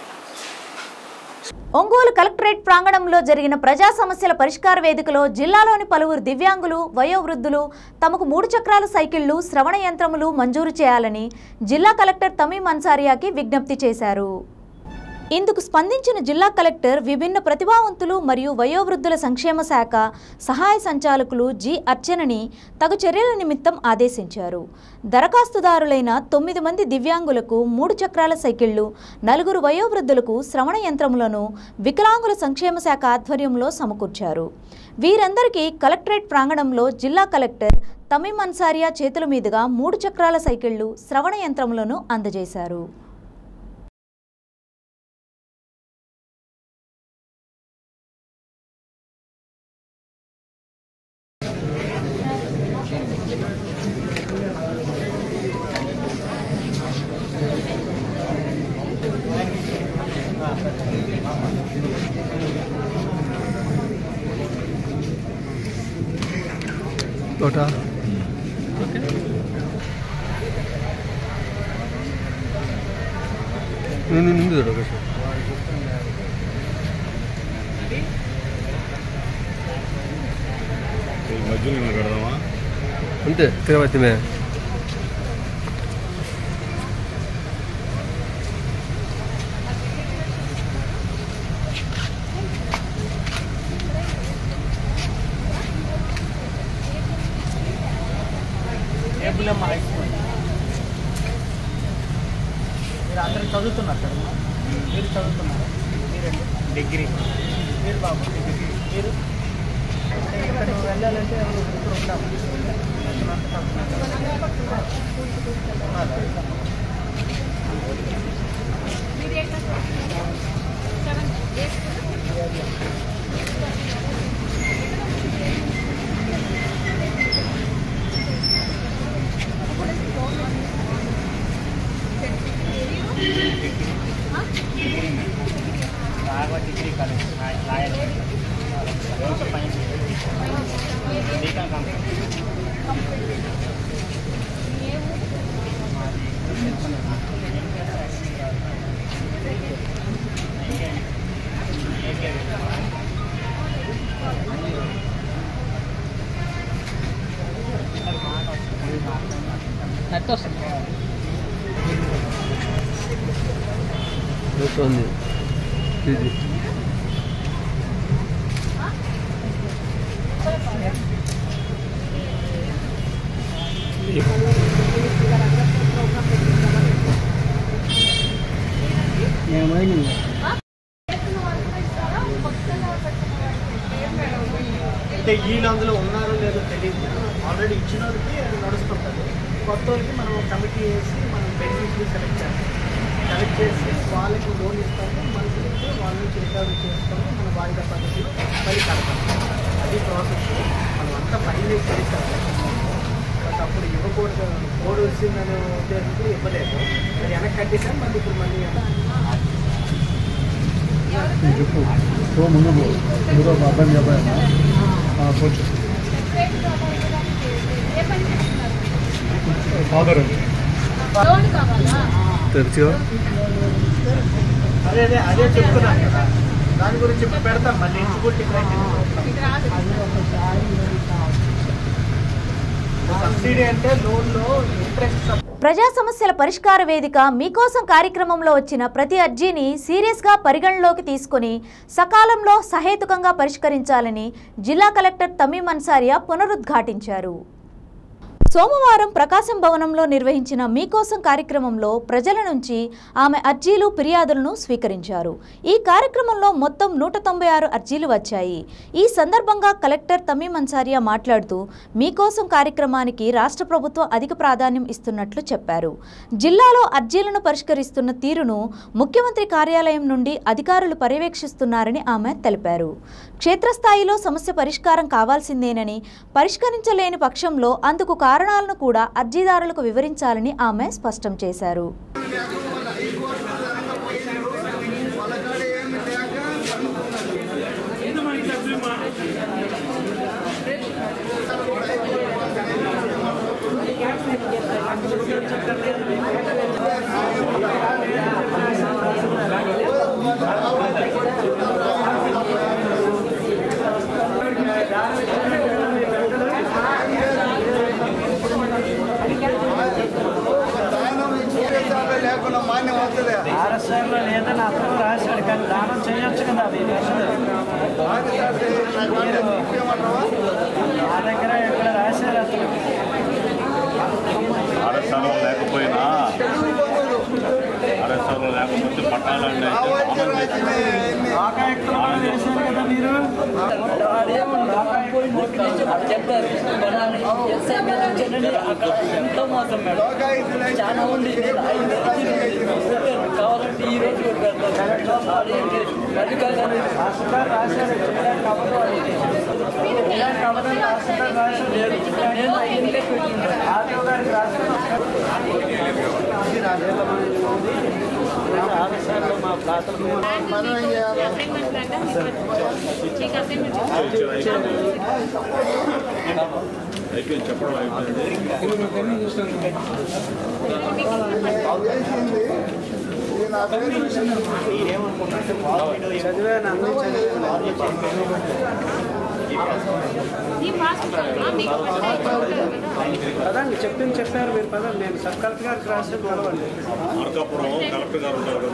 ఒంగోలు కలెక్టరేట్ ప్రాంగణంలో జరిగిన ప్రజా సమస్యల పరిష్కార వేదికలో జిల్లాలోని పలువురు దివ్యాంగులు, వయోవృద్ధులు తమకు 3 చక్రాల సైకిళ్లు, శ్రవణ యంత్రములు మంజూరు చేయాలని జిల్లా కలెక్టర్ తమీం అన్సారియాకి విజ్ఞప్తి చేశారు. ఇందుకు స్పందించిన జిల్లా కలెక్టర్ విభిన్న ప్రతిభావంతులు మరియు వయోవృద్ధుల సంక్షేమ శాఖ సహాయ సంచాలకులు జి అర్చనని తగు చర్యల నిమిత్తం ఆదేశించారు. దరఖాస్తుదారులైన 9 మంది దివ్యాంగులకు 3 చక్రాల సైకిళ్లు, 4 వయోవృద్ధులకు శ్రవణ యంత్రములను వికలాంగుల సంక్షేమ శాఖ ఆధ్వర్యంలో సమకూర్చారు. వీరందరికీ కలెక్టరేట్ ప్రాంగణంలో జిల్లా కలెక్టర్ తమీం అన్సారియా చేతుల మీదుగా 3 చక్రాల సైకిళ్లు, శ్రవణ యంత్రములను అందజేశారు. Total. Okay. Ini dulu guys. Baju ni nak kerana apa? Ante, kerana apa ni? మీరు అందరూ చదువుతున్నారు సార్. మీరు చదువుతున్నారు, మీరండి డిగ్రీ, మీరు బాబు డిగ్రీ, మీరు ఇక్కడ వెళ్ళాలంటే ఇప్పుడు ఉంటాము. డిగ్రీ కాలేజ్ లాయర్ వస్తుంది ఇది అంటే వీళ్ళు అందులో ఉన్నారో లేదో తెలియదు. ఆల్రెడీ ఇచ్చిన వాళ్ళకి అది నడుస్తుంటుంది. కొత్త వాళ్ళకి మనం కమిటీ వేసి మనం బెనిఫిషరీ సెలెక్ట్ చేసి వాళ్ళకి లోన్ ఇస్తాము. మంత్లీ వాళ్ళ నుంచి రికవరీ చేస్తాము. మన వాయిదా పద్ధతిలో మళ్ళీ కడతాము. అది ప్రాసెస్. మనం అంతా ఫైనలైజ్ చేస్తాము. బట్ అప్పుడు ఇవ్వకూడదు, కోడ్ వచ్చిందనే ఉద్దేశంతో ఇవ్వలేదు. అది వెనక్కి కట్టేసాం. మళ్ళీ ఇప్పుడు మళ్ళీ ముందు అర్థం చెప్పాను కొంచెం ఫాదర్ అదే చెప్తున్నాను కదా. దాని గురించి ఇప్పుడు పెడతాం మళ్ళీ ఎలిజిబిలిటీ క్రైటీరియా. సబ్సిడీ అంటే లోన్లో ఇంట్రెస్ట్. ప్రజా సమస్యల పరిష్కార వేదిక మీకోసం కార్యక్రమంలో వచ్చిన ప్రతి అర్జీని సీరియస్గా పరిగణలోకి తీసుకుని సకాలంలో సహేతుకంగా పరిష్కరించాలని జిల్లా కలెక్టర్ తమీం అన్సారియా పునరుద్ఘాటించారు. సోమవారం ప్రకాశం భవనంలో నిర్వహించిన మీకోసం కార్యక్రమంలో ప్రజల నుంచి ఆమె అర్జీలు ఫిర్యాదులను స్వీకరించారు. ఈ కార్యక్రమంలో మొత్తం 196 అర్జీలు వచ్చాయి. ఈ సందర్భంగా కలెక్టర్ తమీం అన్సారియా మాట్లాడుతూ మీకోసం కార్యక్రమానికి రాష్ట్ర ప్రభుత్వం అధిక ప్రాధాన్యం ఇస్తున్నట్లు చెప్పారు. జిల్లాలో అర్జీలను పరిష్కరిస్తున్న తీరును ముఖ్యమంత్రి కార్యాలయం నుండి అధికారులు పర్యవేక్షిస్తున్నారని ఆమె తెలిపారు. క్షేత్రస్థాయిలో సమస్య పరిష్కారం కావాల్సిందేనని, పరిష్కరించలేని పక్షంలో అందుకు కారణాలను కూడా అర్జీదారులకు వివరించాలని ఆమె స్పష్టం చేశారు. ఆర్ఎస్ఆర్లో లేదని అతను రాశాడు కానీ దానం చేయొచ్చు కదా. అది మా దగ్గర ఎక్కడ రాశారు అతను. ఆర్ఎస్ఆర్లో లేకపోయినా ఆర్ఎస్ఆర్లో లేకపోతే పట్టాలండి చేశారు కదా మీరు. చెప్పారు ఎంతో మోసం మేడం, చాలా ఉంది. కావాలంటే ఈ రోజు మా ప్రాంతంలో అయిపోయింది చెప్పడం చదివాను అన్నీ పదండి చెప్పింది చెప్పారు మీరు. పదండి నేను సబ్ కలెక్టర్ గారికి రాసి కలవండి. మార్కాపురం కలెక్టర్ గారు ఉంటారు కదా,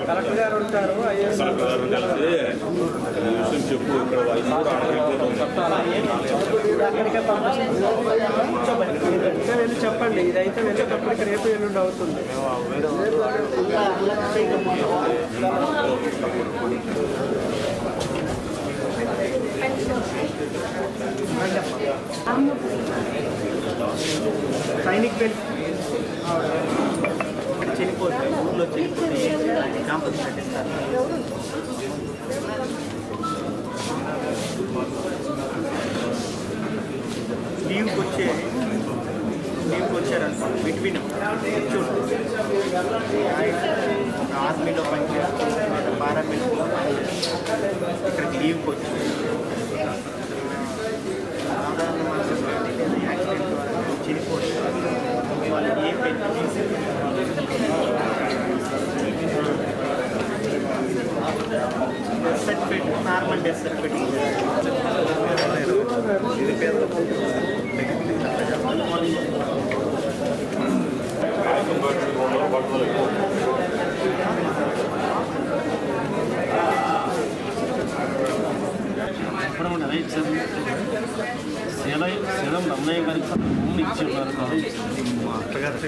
కలెక్టర్ గారు ఉంటారు. కలెక్టర్ గారు కలిసి విషయం చెప్పు, ఇక్కడ వయసు కూడా అక్కడికే పంపిస్తే వెళ్ళి చెప్పండి. ఇదైతే వెళ్ళేటప్పటికి రేపు ఎల్లుండి అవుతుంది. సైనిక్ బెల్ట్ చెల్లిపోతాయి, ఊళ్ళో చెల్లిపోతాయి, క్యాంపస్ కట్టిస్తారు. లీవ్కి వచ్చారనుకోండి బిట్వీన్ ఆర్మీలో పనిచేస్తారు, పారామిలిటరీలో ఇక్కడికి లీవ్కి వచ్చి సాధారణ యాక్సిడెంట్ ద్వారా చనిపోతారు. వాళ్ళకి ఏ death certificate, normal death certificate Salem Nammayya గారికి భూమి ఇచ్చి ఉన్నారు కదా మా అత్తగారు.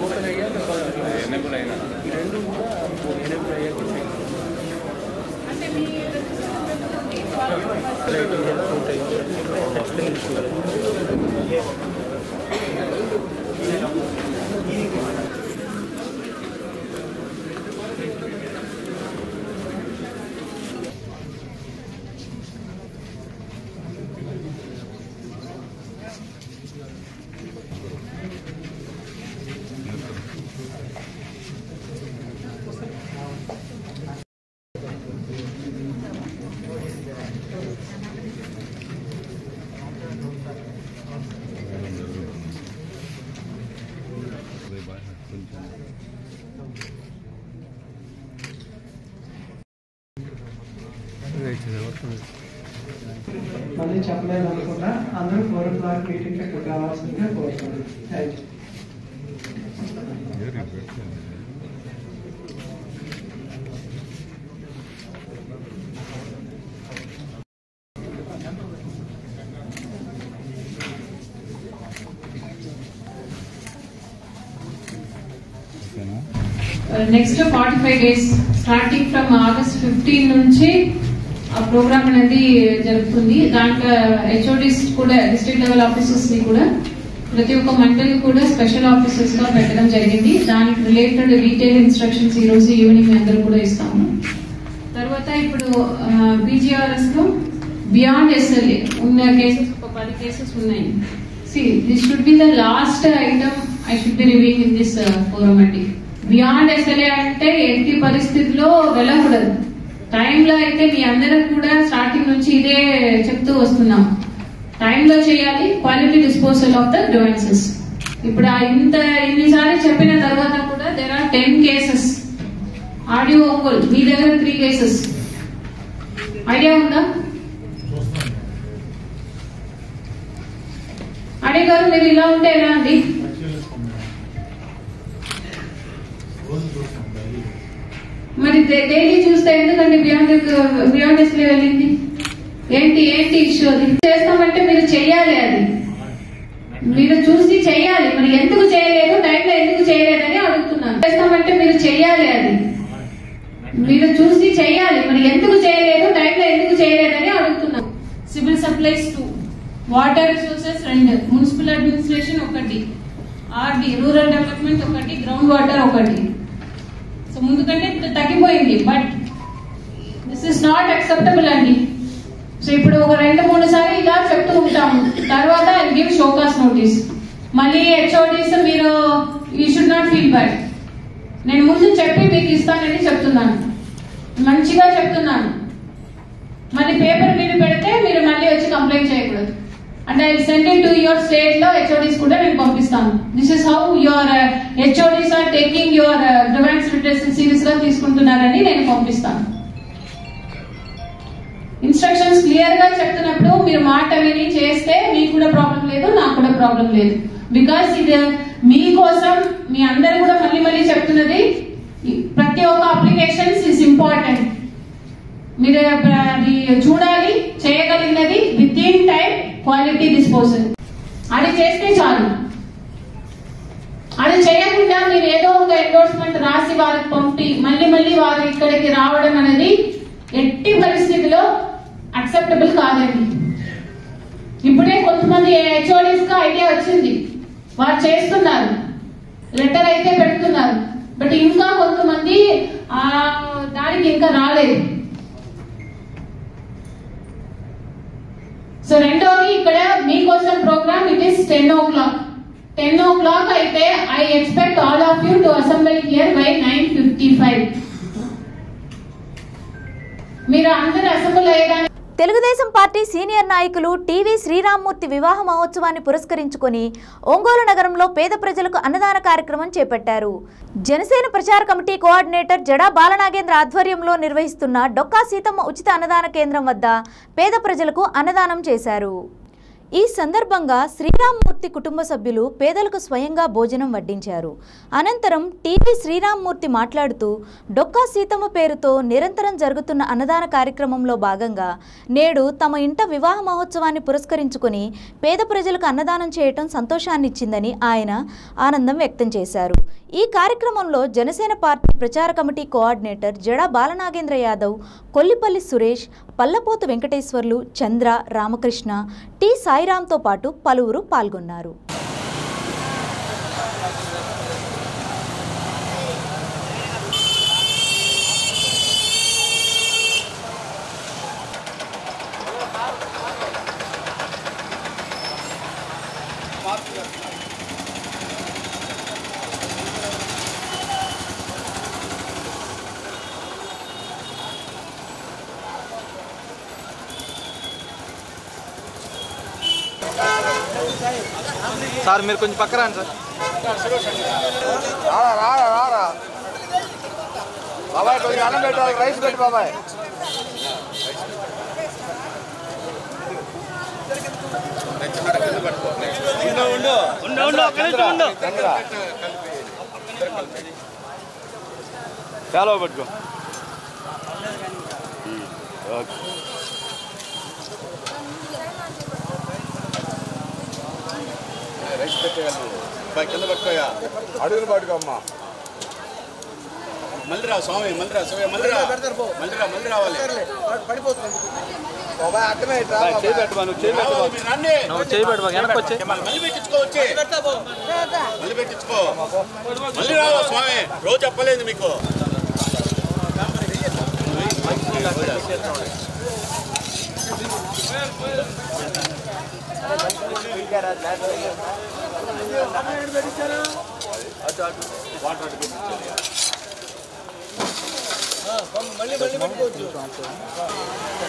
ఓపెన్ అయ్యాక రెండు కూడా ఎనభై అయ్యాక మళ్ళీ చెప్పలేదు అనుకున్నా అందరూ 4 o'clock మీటింగ్ ఎక్కడ రావాల్సిందిగా కోరుతున్నాను. Thank next 45 days starting from August 15 నుంచి ఆ ప్రోగ్రామ్ అనేది జరుగుతుంది. దాంట్లో హెచ్ఓడిస్ కూడా డిస్ట్రిక్ట్ లెవెల్ ఆఫీసర్స్ ని కూడా ప్రతి ఒక్క మండల్ కూడా స్పెషల్ ఆఫీసర్స్ గా పెట్టడం జరిగింది. దానికి రిలేటెడ్ డీటెయిల్ ఇన్స్ట్రక్షన్స్ ఈ రోజు ఈవినింగ్ అందరూ కూడా ఇస్తాము. తర్వాత ఇప్పుడు బీజీఆర్ఎస్ లో బియాండ్ ఎస్ఎల్ఏ ఉన్న కేసెస్ ఒక 10 కేసెస్ ఉన్నాయి. This should be the last item I should be reviewing in this forum అండి. బియాండ్ ఎస్ఎల్ఏ అంటే ఎట్టి పరిస్థితిలో వెళ్ళకూడదు. టైంలో అయితే మీ అందరం కూడా స్టార్టింగ్ నుంచి ఇదే చెప్తూ వస్తున్నాం. టైంలో చేయాలి, quality disposal of the devices. ఇప్పుడు ఇన్నిసార్లు చెప్పిన తర్వాత కూడా there are 10 cases. Audio Ongole మీ దగ్గర 3 కేసెస్. ఐడియా ఉందా? ఆడియో గారు మీరు ఇలా ఉంటే ఎలా అండి? మరి డైలీ చూస్తే ఎందుకంటే బియాండ్ ఎస్లే వెళ్ళింది? ఏంటి ఇష్యూ? అది చేస్తామంటే మీరు చెయ్యాలి, అది మీరు చూసి చెయ్యాలి. మరి ఎందుకు చేయలేదు, టైంలో ఎందుకు చేయలేదని అడుగుతున్నాను. చేస్తామంటే మీరు చెయ్యాలి, అది మీరు చూసి చెయ్యాలి. మరి ఎందుకు చేయలేదు, టైంలో ఎందుకు చేయలేదని అడుగుతున్నాను. Civil supplies 2, water resources 2, municipal administration 1, RD rural development 1, ground water 1. So ముందు కంటే ఇప్పుడు తగ్గిపోయింది. But this is not acceptable అండి. సో ఇప్పుడు ఒక 2-3 సార్లు ఇలా చెప్తూ ఉంటాము. తర్వాత ఐ గివ్ షోకాస్ నోటీస్. మళ్ళీ హెచ్ఓడిస్ మీరు you should not feel bad. నేను ముందు చెప్పి మీకు ఇస్తానని చెప్తున్నాను, మంచిగా చెప్తున్నాను. మళ్ళీ పేపర్ మీద పెడితే మీరు మళ్ళీ వచ్చి కంప్లైంట్ చేయకూడదు. And I send it to your state లో హెచ్ఓడిస్ కూడా నేను పంపిస్తాను. This is how your HODs are taking your demands return serious గా తీసుకుంటున్నారని నేను పంపిస్తాను. ఇన్స్ట్రక్షన్స్ క్లియర్ గా చెప్తున్నప్పుడు మీరు మాట విని చేస్తే మీకు కూడా ప్రాబ్లం లేదు, నాకు కూడా ప్రాబ్లం లేదు. బికాస్ ఇది మీకోసం, మీ అందరు కూడా మళ్ళీ చెప్తున్నది, ప్రతి ఒక్క అప్లికేషన్స్ ఇస్ ఇంపార్టెంట్. మీరు అది చూడాలి, చేయగలిగినది within time quality disposal. అది చేస్తే చాలు. అది చేయకుండా మీరు ఏదో ఒక ఎండోర్స్మెంట్ రాసి వారికి పంపి మళ్ళీ వారు ఇక్కడికి రావడం అనేది ఎట్టి పరిస్థితిలో అక్సెప్టబుల్ కాదండి. ఇప్పుడే కొంతమంది హెచ్ఓడిస్ గా ఐడియా వచ్చింది, వారు చేస్తున్నారు, లెటర్ అయితే పెడుతున్నారు. బట్ ఇంకా కొంతమంది దానికి ఇంకా రాలేదు. సో రెండోది ఇక్కడ మీకోసం programme it is 10 o'clock. 10 o'clock అయితే I expect all of you to assembly here by 9:55. మీరు అందరూ అసెంబ్లీ అయ్యేదాన్ని. తెలుగుదేశం పార్టీ సీనియర్ నాయకులు టీవీ శ్రీరామ్మూర్తి వివాహ మహోత్సవాన్ని పురస్కరించుకొని ఒంగోలు నగరంలో పేద ప్రజలకు అన్నదాన కార్యక్రమం చేపట్టారు. జనసేన ప్రచార కమిటీ కోఆర్డినేటర్ జడా బాలనాగేంద్ర ఆధ్వర్యంలో నిర్వహిస్తున్న డొక్కా సీతమ్మ ఉచిత అన్నదాన కేంద్రం వద్ద పేద ప్రజలకు అన్నదానం చేశారు. ఈ సందర్భంగా శ్రీరామ్మూర్తి కుటుంబ సభ్యులు పేదలకు స్వయంగా భోజనం వడ్డించారు. అనంతరం టీవీ శ్రీరామ్మూర్తి మాట్లాడుతూ డొక్కా సీతమ్మ పేరుతో నిరంతరం జరుగుతున్న అన్నదాన కార్యక్రమంలో భాగంగా నేడు తమ ఇంట వివాహ మహోత్సవాన్ని పురస్కరించుకొని పేద ప్రజలకు అన్నదానం చేయటం సంతోషాన్నిచ్చిందని ఆయన ఆనందం వ్యక్తం చేశారు. ఈ కార్యక్రమంలో జనసేన పార్టీ ప్రచార కమిటీ కోఆర్డినేటర్ జడా బాలనాగేంద్ర యాదవ్, కొల్లిపల్లి సురేష్, పల్లపోతు వెంకటేశ్వర్లు, చంద్ర, రామకృష్ణ, టి సాయిరాంతో పాటు పలువురు పాల్గొన్నారు. సార్ మీరు కొంచెం పక్కన రండి సార్. రారా బాబాయ్ కొద్దిగా అన్నం పెట్టాలి, రైస్ పెట్టి బాబాయ్. చాలా పట్టుకో. రైస్ పెట్టేయాలి కింద పట్టుకోయా, అడుగులు పట్టుకో అమ్మా. మళ్ళీ రా స్వామి, మళ్ళీ రా స్వామి, మళ్ళీ రావాలి. పడిపోతుంది మళ్ళీ పెట్టించుకో, మళ్ళీ రావా స్వామి, రోజు చెప్పలేదు మీకు.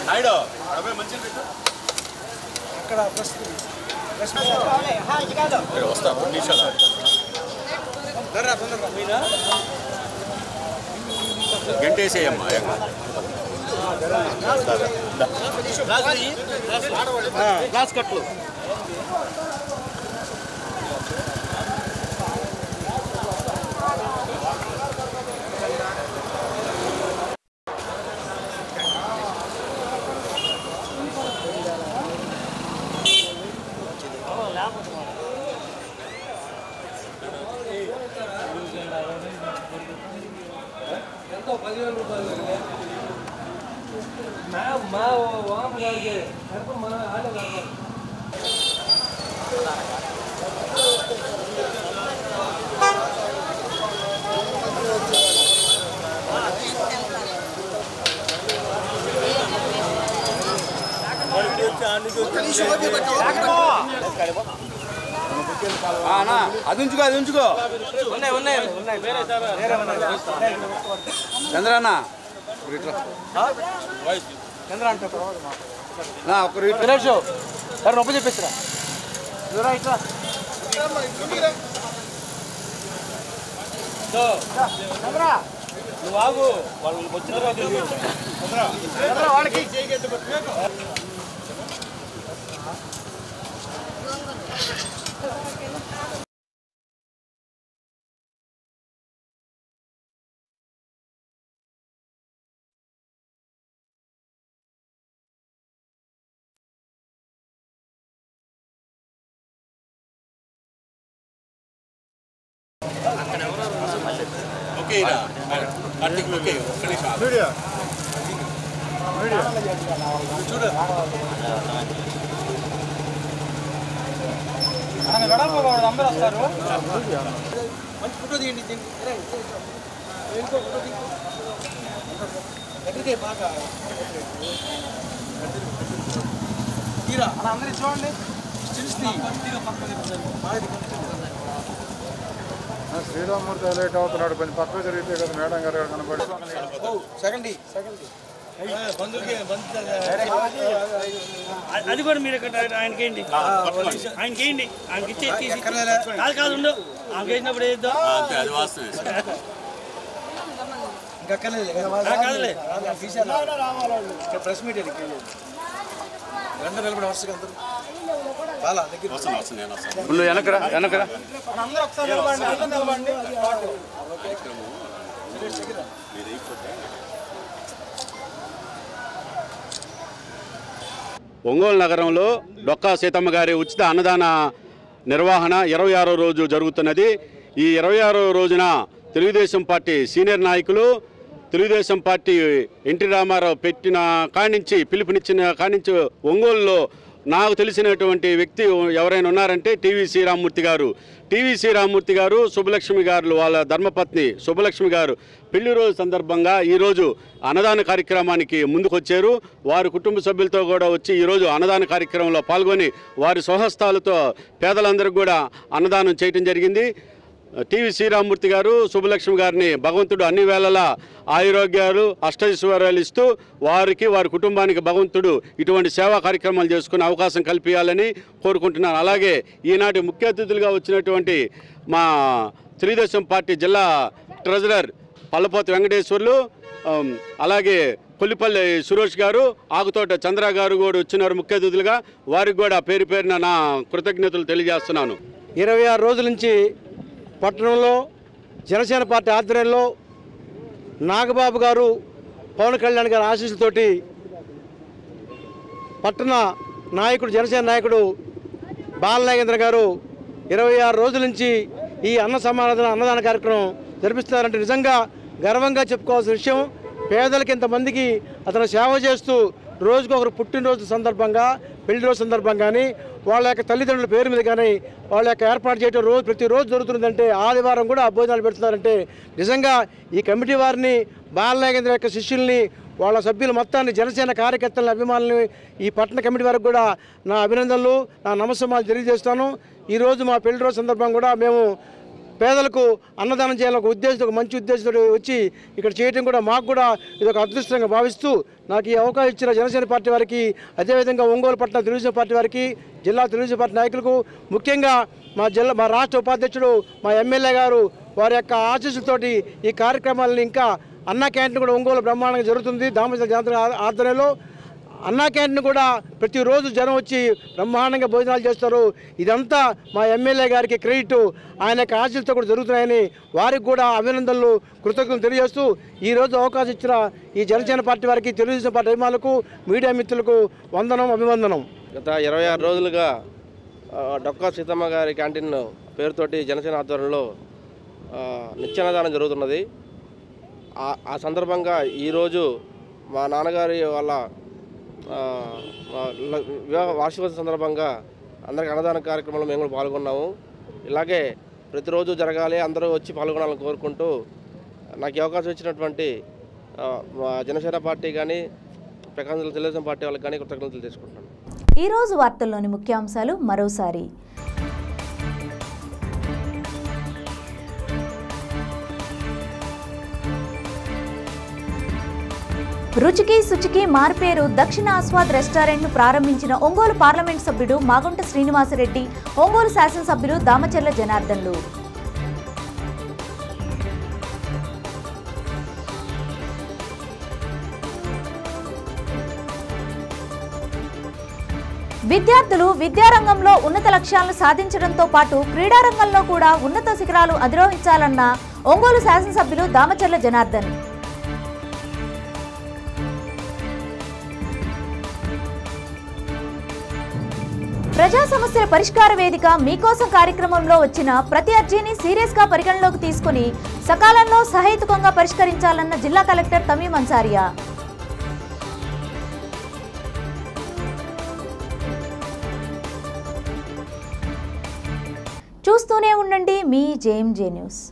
నాయుడు మంచి అక్కడ వస్తా 2 నిమిషాలు గంటేసేయమ్మా. గ్లాస్ కట్లు అది ఉంచుకో, అది ఉంచుకో. చంద్రన్న నొప్పి చెప్పేసిరా. నువ్వు ఆగు, వాళ్ళు వచ్చిన వాళ్ళకి చూడు అందరూ వస్తారు. మంచి ఫోటో తీయండి. తీరా అందరూ చూడండి. శ్రీరామూర్తి హైలైట్ అవుతున్నాడు, కొంచెం పక్కకు జరిగితే కదా మేడం గారు కనబడి. అది కూడా మీరు ఆయనకేయండి, ఆయనకేయండి, ఆయనకి ఇచ్చేసి కాదు ఉండు, ఆయనకి వేసినప్పుడు వేద్దాం. కాదులే ప్రెస్ మీట్ గంట నిలబడి వరుసగా అందరూ వెనకరా వెనకరా. ఒంగోలు నగరంలో డొక్కా సీతమ్మ గారి ఉచిత అన్నదాన నిర్వహణ 26వ రోజు జరుగుతున్నది. ఈ 26వ రోజున తెలుగుదేశం పార్టీ సీనియర్ నాయకులు, తెలుగుదేశం పార్టీ ఎన్టీ రామారావు పెట్టిన కానించి, పిలుపునిచ్చిన కానించి ఒంగోలులో నాకు తెలిసినటువంటి వ్యక్తి ఎవరైనా ఉన్నారంటే టీవీ శ్రీరామూర్తి గారు. టీవీ శ్రీరామూర్తి గారు, శుభలక్ష్మి గారు వాళ్ళ ధర్మపత్ని శుభలక్ష్మి గారు పెళ్లి రోజు సందర్భంగా ఈరోజు అన్నదాన కార్యక్రమానికి ముందుకొచ్చారు. వారి కుటుంబ సభ్యులతో కూడా వచ్చి ఈరోజు అన్నదాన కార్యక్రమంలో పాల్గొని వారి స్వహస్తాలతో పేదలందరికీ కూడా అన్నదానం చేయడం జరిగింది. టీవీ శ్రీరామూర్తి గారు శుభలక్ష్మి గారిని భగవంతుడు అన్ని వేళలా ఆయురోగ్యాలు అష్టైశ్వర్యాలు ఇస్తూ వారికి వారి కుటుంబానికి భగవంతుడు ఇటువంటి సేవా కార్యక్రమాలు చేసుకునే అవకాశం కల్పించాలని కోరుకుంటున్నాను. అలాగే ఈనాటి ముఖ్య అతిథులుగా వచ్చినటువంటి మా తెలుగుదేశం పార్టీ జిల్లా ట్రెజరర్ పల్లపోతి వెంకటేశ్వర్లు, అలాగే కొల్లిపల్లి సురేష్ గారు, ఆకుతోట చంద్ర గారు కూడా వచ్చినారు ముఖ్య అతిథులుగా. వారికి కూడా పేరు పేరున నా కృతజ్ఞతలు తెలియజేస్తున్నాను. 26 రోజుల నుంచి పట్టణంలో జనసేన పార్టీ ఆధ్వర్యంలో నాగబాబు గారు, పవన్ కళ్యాణ్ గారి ఆశీస్సులతోటి పట్టణ నాయకుడు జనసేన నాయకుడు బాలనాగేంద్ర గారు 26 రోజుల నుంచి ఈ అన్నదాన కార్యక్రమం జరిపిస్తారంటే నిజంగా గర్వంగా చెప్పుకోవాల్సిన విషయం. పేదలకు ఇంతమందికి అతను సేవ చేస్తూ రోజుకొకరు పుట్టినరోజు సందర్భంగా, పెళ్లి రోజు సందర్భంగా కానీ, వాళ్ళ యొక్క తల్లిదండ్రుల పేరు మీద కానీ వాళ్ళ యొక్క ఏర్పాటు చేయడం ప్రతిరోజు జరుగుతుందంటే, ఆదివారం కూడా భోజనాలు పెడుతున్నారంటే నిజంగా ఈ కమిటీ వారిని, బాలనాగేంద్ర యొక్క శిష్యుల్ని, వాళ్ళ సభ్యులు మొత్తాన్ని, జనసేన కార్యకర్తల అభిమానులని, ఈ పట్టణ కమిటీ వారికి కూడా నా అభినందనలు, నా నమస్కారాలు తెలియజేస్తాను. ఈరోజు మా పెళ్లి రోజు సందర్భంగా కూడా మేము పేదలకు అన్నదానం చేయాలని ఒక మంచి ఉద్దేశంతో వచ్చి ఇక్కడ చేయడం కూడా మాకు కూడా ఇది ఒక అదృష్టంగా భావిస్తూ నాకు ఈ అవకాశం ఇచ్చిన జనసేన పార్టీ వారికి, అదేవిధంగా ఒంగోలు పట్టణ తెలుగుదేశం పార్టీ వారికి, జిల్లా తెలుగుదేశం పార్టీ నాయకులకు, ముఖ్యంగా మా రాష్ట్ర ఉపాధ్యక్షుడు మా ఎమ్మెల్యే గారు వారి యొక్క ఆశీస్సులతోటి ఈ కార్యక్రమాలను ఇంకా అన్నా క్యాంటీన్ కూడా ఒంగోలు బ్రహ్మాండంగా జరుగుతుంది. దామోదర జాతర ఆధ్వర్యంలో అన్నా క్యాంటీన్ కూడా ప్రతిరోజు జనం వచ్చి బ్రహ్మాండంగా భోజనాలు చేస్తారు. ఇదంతా మా ఎమ్మెల్యే గారికి క్రెడిట్, ఆయన యొక్క ఆశీస్సులతో కూడా జరుగుతున్నాయని వారికి కూడా అభినందనలు, కృతజ్ఞతలు తెలియజేస్తూ ఈరోజు అవకాశం ఇచ్చిన ఈ జనసేన పార్టీ వారికి, తెలుగుదేశం పార్టీ అభిమానులకు, మీడియా మిత్రులకు వందనం, అభివందనం. గత 26 రోజులుగా డొక్కా సీతమ్మ గారి క్యాంటీన్ పేరుతోటి జనసేన ఆధ్వర్యంలో నిత్యాన్నదానం జరుగుతున్నది. ఆ సందర్భంగా ఈరోజు మా నాన్నగారి వాళ్ళ వివాహ వార్షికోత్సవ సందర్భంగా అందరికీ అన్నదాన కార్యక్రమంలో మేము కూడా పాల్గొన్నాము. ఇలాగే ప్రతిరోజు జరగాలి, అందరూ వచ్చి పాల్గొనాలని కోరుకుంటూ నాకు ఈ అవకాశం ఇచ్చినటువంటి జనసేన పార్టీ కానీ, ప్రకాశం తెలుగుదేశం పార్టీ వాళ్ళకి కానీ కృతజ్ఞతలు తీసుకుంటున్నాను. ఈరోజు వార్తల్లోని ముఖ్యాంశాలు మరోసారి. రుచికి శుచికి మార్పేరు దక్షిణ ఆస్వాద్ రెస్టారెంట్ను ప్రారంభించిన ఒంగోలు పార్లమెంట్ సభ్యుడు మాగుంట శ్రీనివాసరెడ్డి, ఒంగోలు శాసనసభ్యులు దామచర్ల జనార్దన్లు. విద్యార్థులు విద్యారంగంలో ఉన్నత లక్ష్యాలను సాధించడంతో పాటు క్రీడారంగంలో కూడా ఉన్నత శిఖరాలు అధిరోహించాలన్న ఒంగోలు శాసనసభ్యులు దామచర్ల జనార్దన్. ప్రజా సమస్యల పరిష్కార వేదిక మీకోసం కార్యక్రమంలో వచ్చిన ప్రతి అర్జీని సీరియస్ గా పరిగణలోకి తీసుకుని సకాలంలో సహేతుకంగా పరిష్కరించాలన్న జిల్లా కలెక్టర్ తమీం అన్సారియా. చూస్తూనే ఉండండి మీ జేఎంజే న్యూస్.